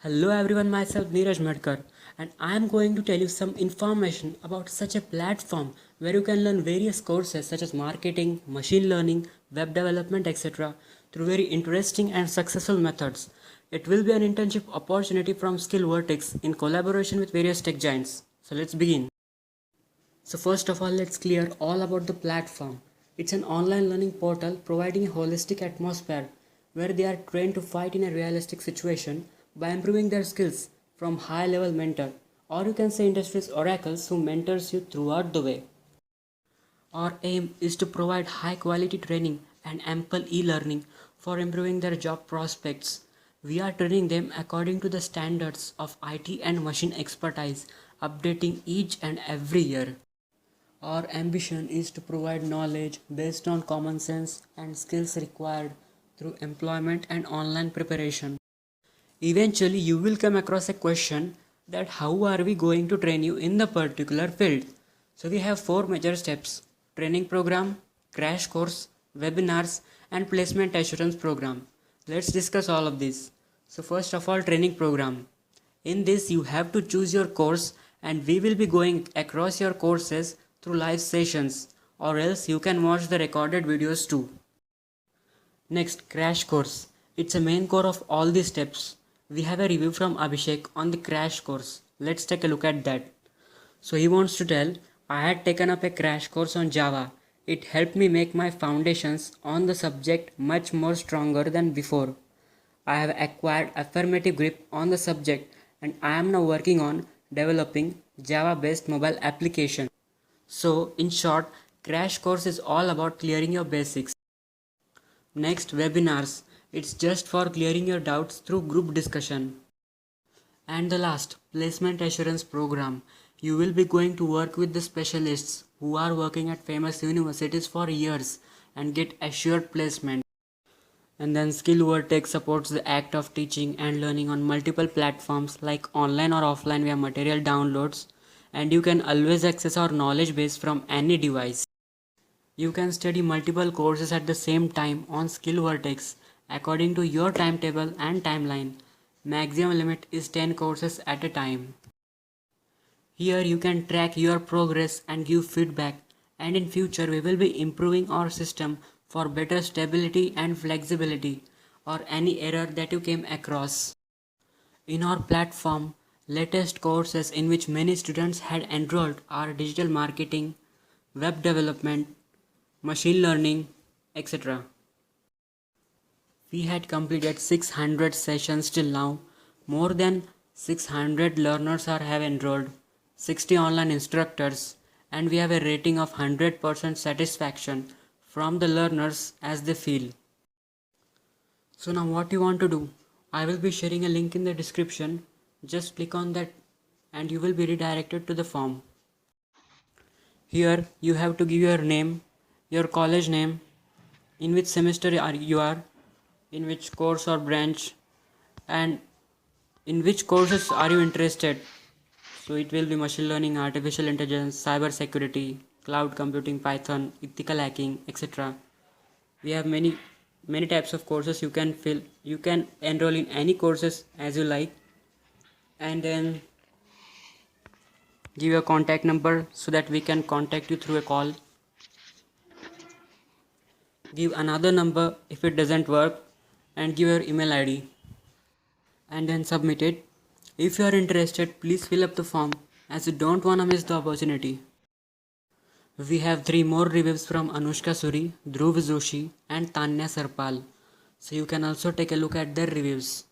Hello everyone, myself Neeraj Madkar, and I am going to tell you some information about such a platform where you can learn various courses such as marketing, machine learning, web development, etc. through very interesting and successful methods. It will be an internship opportunity from Skill Vertex in collaboration with various tech giants. So let's begin. So first of all, let's clear all about the platform. It's an online learning portal providing a holistic atmosphere where they are trained to fight in a realistic situation by improving their skills from high-level mentor, or you can say industry's oracles who mentors you throughout the way. Our aim is to provide high quality training and ample e-learning for improving their job prospects. We are training them according to the standards of IT and machine expertise, updating each and every year. Our ambition is to provide knowledge based on common sense and skills required through employment and online preparation. Eventually, you will come across a question that how are we going to train you in the particular field? So we have four major steps: training program, crash course, webinars, and placement assurance program. Let's discuss all of these. So first of all, training program. In this, you have to choose your course and we will be going across your courses through live sessions, or else you can watch the recorded videos too. Next, crash course. It's a main core of all these steps. We have a review from Abhishek on the crash course. Let's take a look at that. So he wants to tell, I had taken up a crash course on Java. It helped me make my foundations on the subject much more stronger than before. I have acquired affirmative grip on the subject and I am now working on developing Java based mobile application. So in short, crash course is all about clearing your basics. Next, webinars. It's just for clearing your doubts through group discussion. And the last, placement assurance program. You will be going to work with the specialists who are working at famous universities for years and get assured placement. And then Skill Vertex supports the act of teaching and learning on multiple platforms like online or offline via material downloads, and you can always access our knowledge base from any device. You can study multiple courses at the same time on Skill Vertex according to your timetable and timeline. Maximum limit is 10 courses at a time. Here you can track your progress and give feedback, and in future we will be improving our system for better stability and flexibility or any error that you came across. In our platform, latest courses in which many students had enrolled are digital marketing, web development, machine learning, etc. We had completed 600 sessions till now. More than 600 learners have enrolled, 60 online instructors, and we have a rating of 100% satisfaction from the learners as they feel. So now what you want to do? I will be sharing a link in the description. Just click on that and you will be redirected to the form. Here you have to give your name, your college name, in which semester you are, in which course or branch, and in which courses are you interested. So it will be machine learning, artificial intelligence, cyber security, cloud computing, Python, ethical hacking, etc. We have many types of courses you can fill. You can enroll in any courses as you like, and then give your contact number so that we can contact you through a call. Give another number if it doesn't work, and give your email ID, and then submit it. If you are interested, please fill up the form as you don't wanna miss the opportunity. We have 3 more reviews from Anushka Suri, Dhruv Joshi and Tanya Sarpal. So you can also take a look at their reviews.